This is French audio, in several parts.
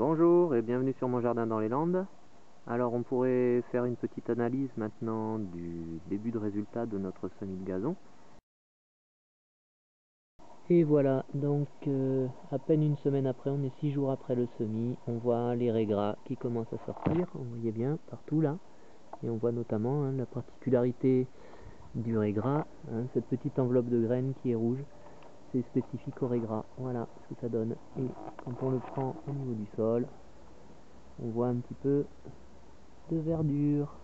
Bonjour et bienvenue sur mon jardin dans les Landes. Alors on pourrait faire une petite analyse maintenant du début de résultat de notre semis de gazon. Et voilà, donc à peine une semaine après, on est 6 jours après le semis, on voit les raies gras qui commencent à sortir, vous voyez bien, partout là. Et on voit notamment la particularité du rai gras, cette petite enveloppe de graines qui est rouge. C'est spécifique au rai gras, voilà ce que ça donne. Et quand on le prend au niveau du sol, on voit un petit peu de verdure.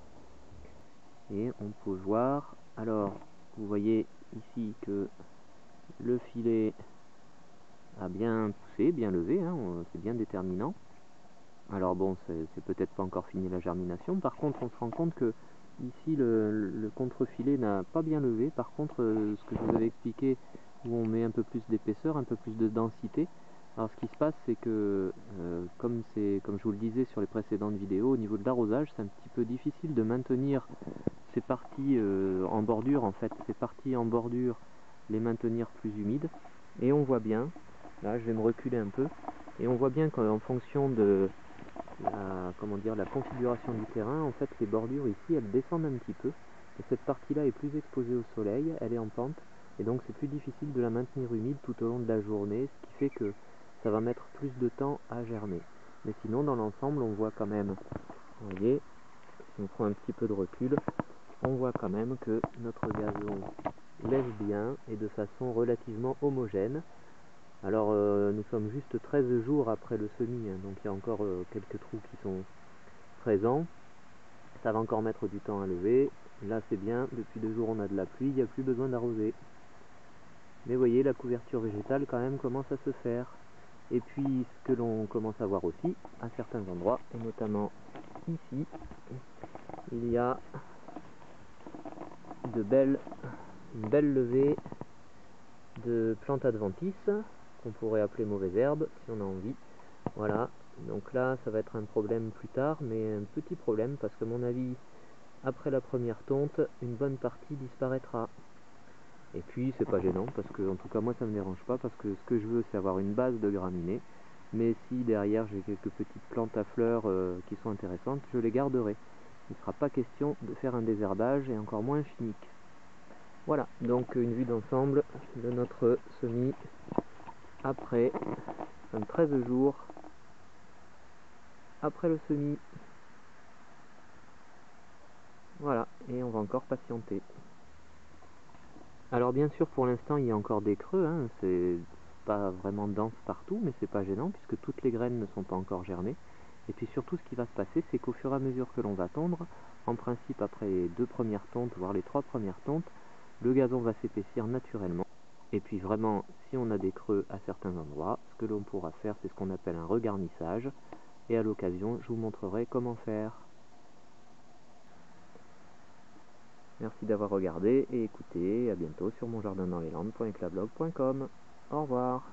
Et on peut voir, alors vous voyez ici que le filet a bien poussé, bien levé, c'est bien déterminant. Alors bon, c'est peut-être pas encore fini la germination. Par contre, on se rend compte que ici le contre-filet n'a pas bien levé. Par contre, ce que je vous avais expliqué, où on met un peu plus d'épaisseur, un peu plus de densité. Alors ce qui se passe, c'est que comme je vous le disais sur les précédentes vidéos, au niveau de l'arrosage, c'est un petit peu difficile de maintenir ces parties en bordure, en fait, ces parties en bordure, les maintenir plus humides. Et on voit bien, là je vais me reculer un peu, et on voit bien qu'en fonction de la configuration du terrain, en fait les bordures ici elles descendent un petit peu, et cette partie là est plus exposée au soleil, elle est en pente, et donc c'est plus difficile de la maintenir humide tout au long de la journée, ce qui fait que ça va mettre plus de temps à germer. Mais sinon dans l'ensemble on voit quand même, vous voyez, si on prend un petit peu de recul, on voit quand même que notre gazon lève bien et de façon relativement homogène. Alors nous sommes juste 13 jours après le semis, donc il y a encore quelques trous qui sont présents. Ça va encore mettre du temps à lever. Là c'est bien, depuis 2 jours on a de la pluie, il n'y a plus besoin d'arroser. Mais vous voyez, la couverture végétale quand même commence à se faire. Et puis ce que l'on commence à voir aussi, à certains endroits, et notamment ici, il y a une belle levée de plantes adventices, qu'on pourrait appeler mauvaises herbes si on a envie. Voilà, donc là ça va être un problème plus tard, mais un petit problème parce que à mon avis, après la première tonte, une bonne partie disparaîtra. Et puis c'est pas gênant parce que en tout cas moi ça me dérange pas, parce que ce que je veux c'est avoir une base de graminées, mais si derrière j'ai quelques petites plantes à fleurs qui sont intéressantes, je les garderai. Il ne sera pas question de faire un désherbage, et encore moins chimique. Voilà, donc une vue d'ensemble de notre semis après 13 jours après le semis. Voilà, et on va encore patienter. Alors bien sûr pour l'instant il y a encore des creux, c'est pas vraiment dense partout, mais c'est pas gênant puisque toutes les graines ne sont pas encore germées. Et puis surtout ce qui va se passer, c'est qu'au fur et à mesure que l'on va tondre, en principe après les 2 premières tontes, voire les 3 premières tontes, le gazon va s'épaissir naturellement. Et puis vraiment, si on a des creux à certains endroits, ce que l'on pourra faire, c'est ce qu'on appelle un regarnissage. Et à l'occasion, je vous montrerai comment faire. Merci d'avoir regardé et écouté. À bientôt sur monjardindanslesllandes.eclablog.com. Au revoir.